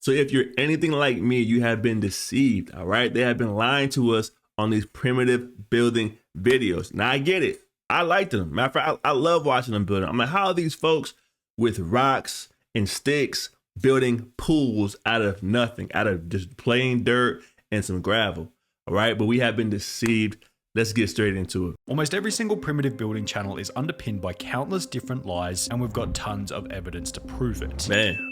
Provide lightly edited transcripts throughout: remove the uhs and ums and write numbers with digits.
So if you're anything like me, you have been deceived, all right? They have been lying to us on these primitive building videos. Now I get it. I like them. Matter of fact, I love watching them building. I'm like, how are these folks with rocks and sticks building pools out of nothing, out of just plain dirt and some gravel, all right? But we have been deceived. Let's get straight into it. Almost every single primitive building channel is underpinned by countless different lies, and we've got tons of evidence to prove it. Man.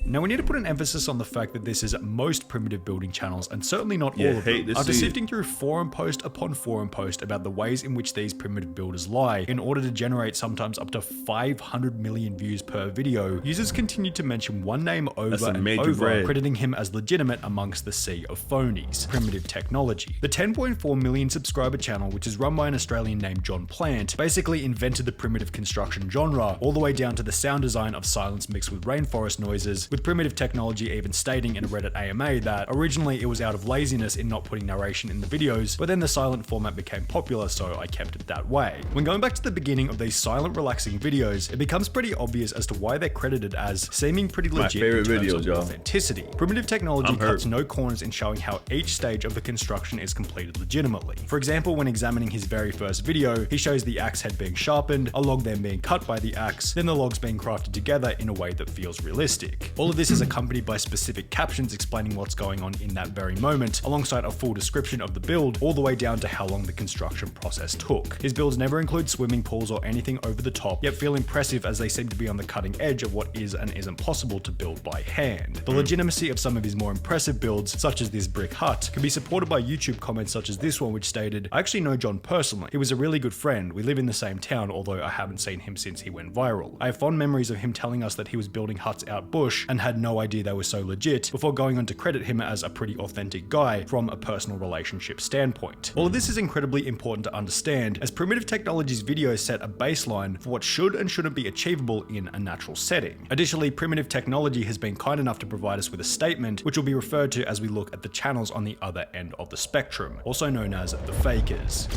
Now we need to put an emphasis on the fact that this is most primitive building channels and certainly not all of them. After sifting through forum post upon forum post about the ways in which these primitive builders lie in order to generate sometimes up to 500 million views per video, users continue to mention one name over and over, crediting him as legitimate amongst the sea of phonies, Primitive Technology. The 10.4 million subscriber channel, which is run by an Australian named John Plant, basically invented the primitive construction genre, all the way down to the sound design of silence mixed with rainforest noises, with Primitive Technology even stating in a Reddit AMA that originally it was out of laziness in not putting narration in the videos, but then the silent format became popular, so I kept it that way. When going back to the beginning of these silent relaxing videos, it becomes pretty obvious as to why they're credited as seeming pretty legit in terms of authenticity. Primitive Technology cuts no corners in showing how each stage of the construction is completed legitimately. For example, when examining his very first video, he shows the axe head being sharpened, a log then being cut by the axe, then the logs being crafted together in a way that feels realistic. All of this is accompanied by specific captions explaining what's going on in that very moment, alongside a full description of the build, all the way down to how long the construction process took. His builds never include swimming pools or anything over the top, yet feel impressive as they seem to be on the cutting edge of what is and isn't possible to build by hand. The legitimacy of some of his more impressive builds, such as this brick hut, can be supported by YouTube comments such as this one, which stated, "I actually know John personally. He was a really good friend. We live in the same town, although I haven't seen him since he went viral. I have fond memories of him telling us that he was building huts out bush and had no idea they were so legit, before going on to credit him as a pretty authentic guy from a personal relationship standpoint." All of this is incredibly important to understand, as Primitive Technology's videos set a baseline for what should and shouldn't be achievable in a natural setting. Additionally, Primitive Technology has been kind enough to provide us with a statement, which will be referred to as we look at the channels on the other end of the spectrum, also known as the fakers.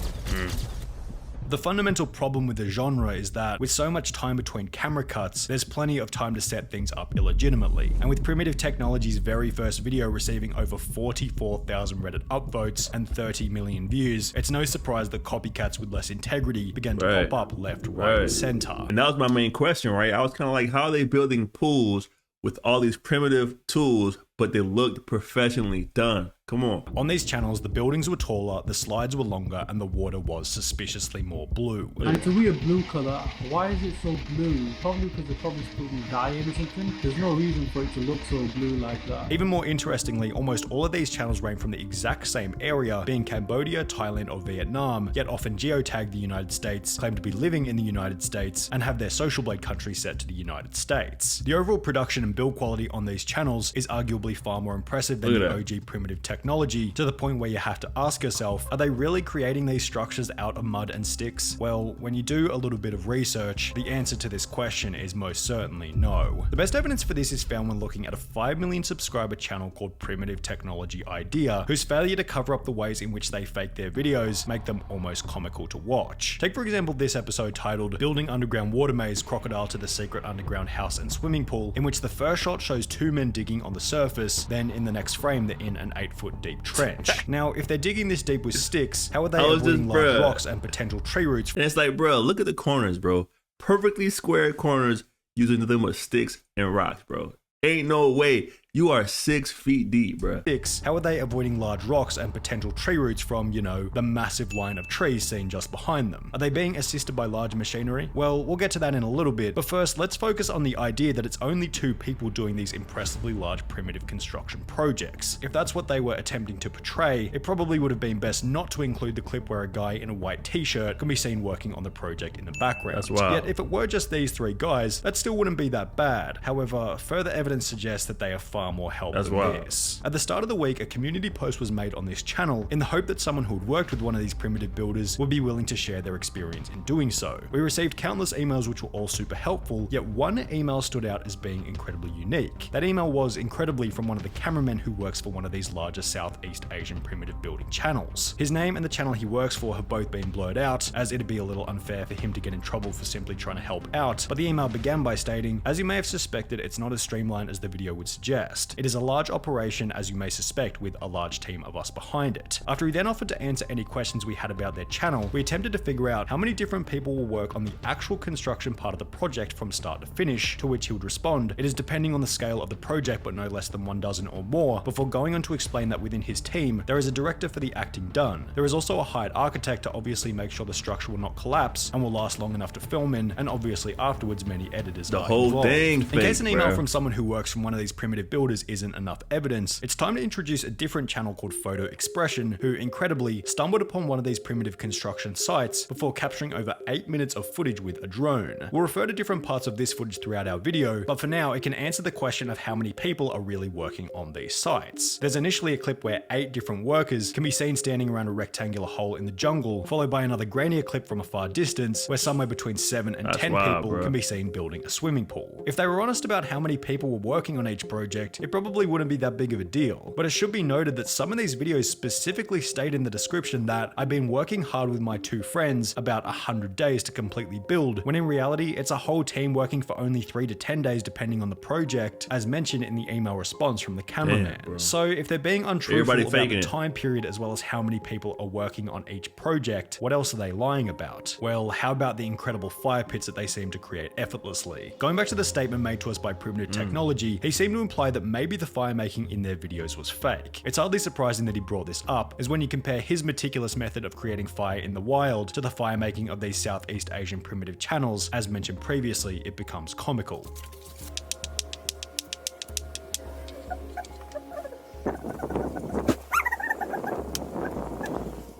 The fundamental problem with the genre is that with so much time between camera cuts, there's plenty of time to set things up illegitimately. And with Primitive Technology's very first video receiving over 44,000 Reddit upvotes and 30 million views, it's no surprise that copycats with less integrity began to pop up left, right, and center. And that was my main question, right? I was kind of like, how are they building pools with all these primitive tools, but they looked professionally done? Come on. On these channels, the buildings were taller, the slides were longer, and the water was suspiciously more blue. And it's a weird blue colour. Why is it so blue? Probably because they're probably spilling dye in or something. There's no reason for it to look so blue like that. Even more interestingly, almost all of these channels range from the exact same area, being Cambodia, Thailand, or Vietnam, yet often geotag the United States, claim to be living in the United States, and have their social blade country set to the United States. The overall production and build quality on these channels is arguably far more impressive than the OG Primitive Technology, to the point where you have to ask yourself, are they really creating these structures out of mud and sticks? Well, when you do a little bit of research, the answer to this question is most certainly no. The best evidence for this is found when looking at a 5 million subscriber channel called Primitive Technology Idea, whose failure to cover up the ways in which they fake their videos make them almost comical to watch. Take for example this episode titled Building Underground Water Maze Crocodile to the Secret Underground House and Swimming Pool, in which the first shot shows two men digging on the surface, then in the next frame they're in an 8-foot deep trench. Now, if they're digging this deep with sticks, how are they avoiding large rocks and potential tree roots? And it's like, bro, look at the corners, bro. Perfectly square corners using nothing but sticks and rocks, bro. Ain't no way. You are 6 feet deep, bro. How are they avoiding large rocks and potential tree roots from, you know, the massive line of trees seen just behind them? Are they being assisted by large machinery? Well, we'll get to that in a little bit, but first, let's focus on the idea that it's only 2 people doing these impressively large primitive construction projects. If that's what they were attempting to portray, it probably would have been best not to include the clip where a guy in a white t-shirt can be seen working on the project in the background. That's wild. Yet, if it were just these 3 guys, that still wouldn't be that bad. However, further evidence suggests that they are far more help than this. At the start of the week, a community post was made on this channel in the hope that someone who had worked with one of these primitive builders would be willing to share their experience in doing so. We received countless emails which were all super helpful, yet one email stood out as being incredibly unique. That email was incredibly from one of the cameramen who works for one of these larger Southeast Asian primitive building channels. His name and the channel he works for have both been blurred out, as it'd be a little unfair for him to get in trouble for simply trying to help out, but the email began by stating, "As you may have suspected, it's not as streamlined as the video would suggest. rest. It is a large operation, as you may suspect, with a large team of us behind it. After he then offered to answer any questions we had about their channel, we attempted to figure out how many different people will work on the actual construction part of the project from start to finish, to which he would respond, "It is depending on the scale of the project, but no less than 1 dozen or more," before going on to explain that within his team, there is a director for the acting done. There is also a hired architect to obviously make sure the structure will not collapse and will last long enough to film in, and obviously afterwards many editors are involved. In case an email from someone who works from one of these primitive builders isn't enough evidence, it's time to introduce a different channel called Photo Expression, who incredibly stumbled upon one of these primitive construction sites before capturing over 8 minutes of footage with a drone. We'll refer to different parts of this footage throughout our video, but for now it can answer the question of how many people are really working on these sites. There's initially a clip where 8 different workers can be seen standing around a rectangular hole in the jungle, followed by another grainier clip from a far distance where somewhere between 7 and 10 people can be seen building a swimming pool. If they were honest about how many people were working on each project, it probably wouldn't be that big of a deal. But it should be noted that some of these videos specifically state in the description that I've been working hard with my 2 friends about 100 days to completely build, when in reality it's a whole team working for only 3 to 10 days depending on the project, as mentioned in the email response from the cameraman. So if they're being untruthful about the time period as well as how many people are working on each project, what else are they lying about? Well, how about the incredible fire pits that they seem to create effortlessly? Going back to the statement made to us by Primitive Technology, he seemed to imply that maybe the fire making in their videos was fake. It's hardly surprising that he brought this up, as when you compare his meticulous method of creating fire in the wild to the fire making of these Southeast Asian primitive channels, as mentioned previously, it becomes comical.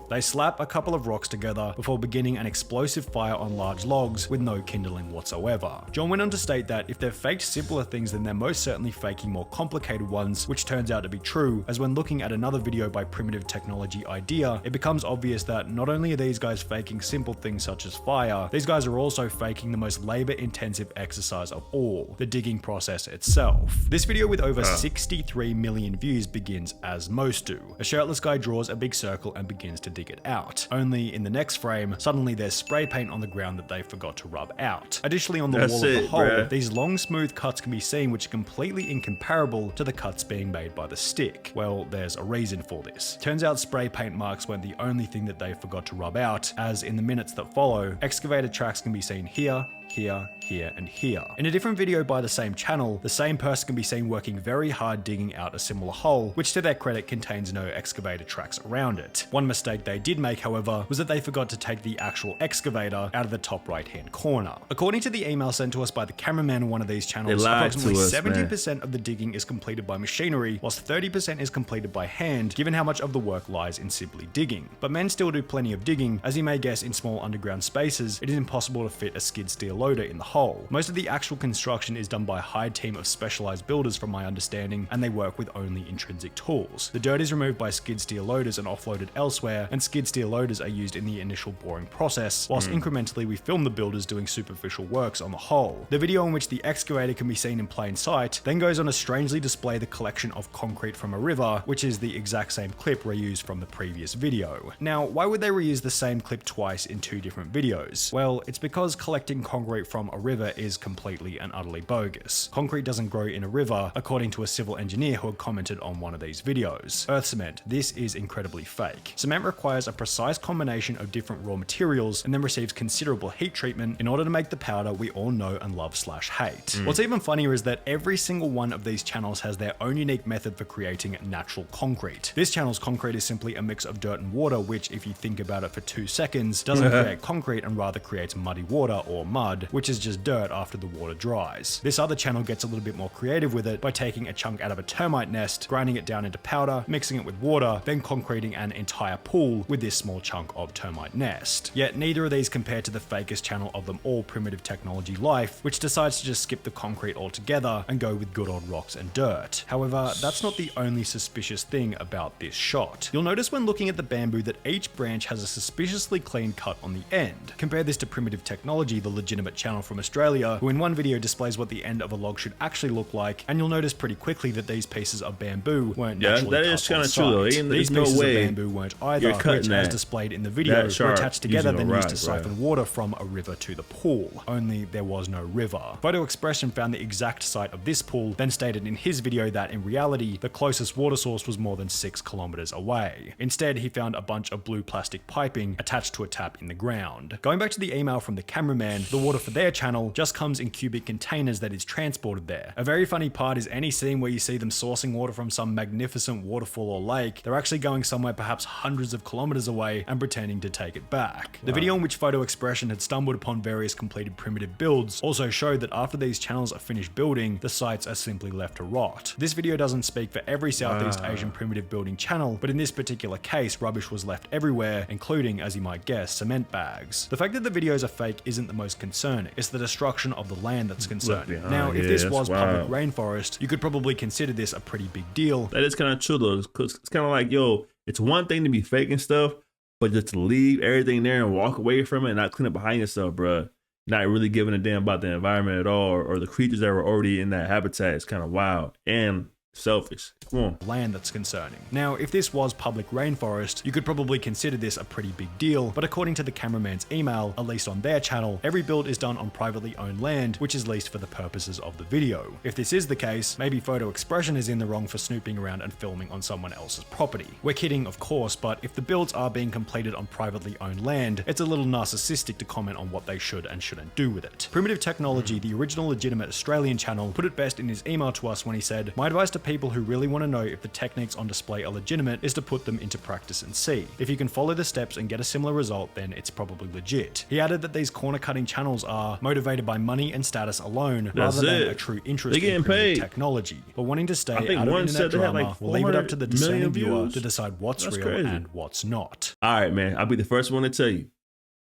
They slap a couple of rocks together before beginning an explosive fire on large logs with no kindling whatsoever. John went on to state that if they've faked simpler things, then they're most certainly faking more complicated ones, which turns out to be true, as when looking at another video by Primitive Technology Idea, it becomes obvious that not only are these guys faking simple things such as fire, these guys are also faking the most labor-intensive exercise of all, the digging process itself. This video with over 63 million views begins as most do. A shirtless guy draws a big circle and begins to dig it out. Only in the next frame, suddenly there's spray paint on the ground that they forgot to rub out. Additionally, on the wall of the hole, these long smooth cuts can be seen, which are completely incomparable to the cuts being made by the stick. Well, there's a reason for this. Turns out spray paint marks weren't the only thing that they forgot to rub out, as in the minutes that follow, excavator tracks can be seen here, here, here, and here. In a different video by the same channel, the same person can be seen working very hard digging out a similar hole, which to their credit contains no excavator tracks around it. One mistake they did make, however, was that they forgot to take the actual excavator out of the top right hand corner. According to the email sent to us by the cameraman on one of these channels, approximately 70% of the digging is completed by machinery, whilst 30% is completed by hand, given how much of the work lies in simply digging. But men still do plenty of digging. As you may guess, in small underground spaces, it is impossible to fit a skid steer loader in the hole. Most of the actual construction is done by a hired team of specialized builders from my understanding, and they work with only intrinsic tools. The dirt is removed by skid steer loaders and offloaded elsewhere, and skid steer loaders are used in the initial boring process, whilst incrementally we film the builders doing superficial works on the hole. The video in which the excavator can be seen in plain sight then goes on to strangely display the collection of concrete from a river, which is the exact same clip reused from the previous video. Now, why would they reuse the same clip twice in 2 different videos? Well, it's because collecting concrete from a river is completely and utterly bogus. Concrete doesn't grow in a river, according to a civil engineer who had commented on one of these videos. Earth cement, this is incredibly fake. Cement requires a precise combination of different raw materials and then receives considerable heat treatment in order to make the powder we all know and love / hate. What's even funnier is that every single one of these channels has their own unique method for creating natural concrete. This channel's concrete is simply a mix of dirt and water, which, if you think about it for 2 seconds, doesn't create concrete and rather creates muddy water or mud, which is just dirt after the water dries. This other channel gets a little bit more creative with it by taking a chunk out of a termite nest, grinding it down into powder, mixing it with water, then concreting an entire pool with this small chunk of termite nest. Yet neither of these compare to the fakest channel of them all, Primitive Technology Life, which decides to just skip the concrete altogether and go with good old rocks and dirt. However, that's not the only suspicious thing about this shot. You'll notice when looking at the bamboo that each branch has a suspiciously clean cut on the end. Compare this to Primitive Technology, the legitimate legitimate channel from Australia, who in one video displays what the end of a log should actually look like, and you'll notice pretty quickly that these pieces of bamboo weren't naturally that cut is kind on of true though. site. These no pieces way of bamboo weren't either, which as displayed in the video, were attached together then used to siphon water from a river to the pool. Only there was no river. Photo Expression found the exact site of this pool, then stated in his video that in reality, the closest water source was more than 6 kilometers away. Instead, he found a bunch of blue plastic piping attached to a tap in the ground. Going back to the email from the cameraman, the water for their channel just comes in cubic containers that is transported there. A very funny part is any scene where you see them sourcing water from some magnificent waterfall or lake, they're actually going somewhere perhaps hundreds of kilometers away and pretending to take it back. The video in which Photo Expression had stumbled upon various completed primitive builds also showed that after these channels are finished building, the sites are simply left to rot. This video doesn't speak for every Southeast Asian primitive building channel, but in this particular case, rubbish was left everywhere, including, as you might guess, cement bags. The fact that the videos are fake isn't the most concerning, it's the destruction of the land that's concerning. Now, if this was public rainforest, you could probably consider this a pretty big deal. That is kind of true though, because it's kind of like, yo, it's one thing to be faking stuff, but just to leave everything there and walk away from it and not clean up behind yourself, bruh. Not really giving a damn about the environment at all, or the creatures that were already in that habitat is kind of wild and selfish. Come on. Land that's concerning. Now, if this was public rainforest, you could probably consider this a pretty big deal, but according to the cameraman's email, at least on their channel, every build is done on privately owned land, which is leased for the purposes of the video. If this is the case, maybe Photo Expression is in the wrong for snooping around and filming on someone else's property. We're kidding, of course, but if the builds are being completed on privately owned land, it's a little narcissistic to comment on what they should and shouldn't do with it. Primitive Technology, the original legitimate Australian channel, put it best in his email to us when he said, "My advice to people who really want to know if the techniques on display are legitimate is to put them into practice and see. If you can follow the steps and get a similar result, then it's probably legit." He added that these corner cutting channels are motivated by money and status alone, rather than a true interest in primitive technology. But wanting to stay out of internet drama, we'll leave it up to the discerning viewer to decide what's real and what's not. All right, man. I'll be the first one to tell you.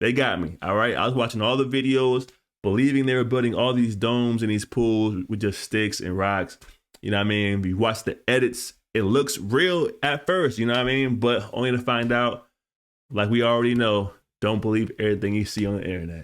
They got me. All right. I was watching all the videos, believing they were building all these domes and these pools with just sticks and rocks. You know what I mean? We watch the edits. It looks real at first, you know what I mean? But only to find out, like we already know, don't believe everything you see on the internet.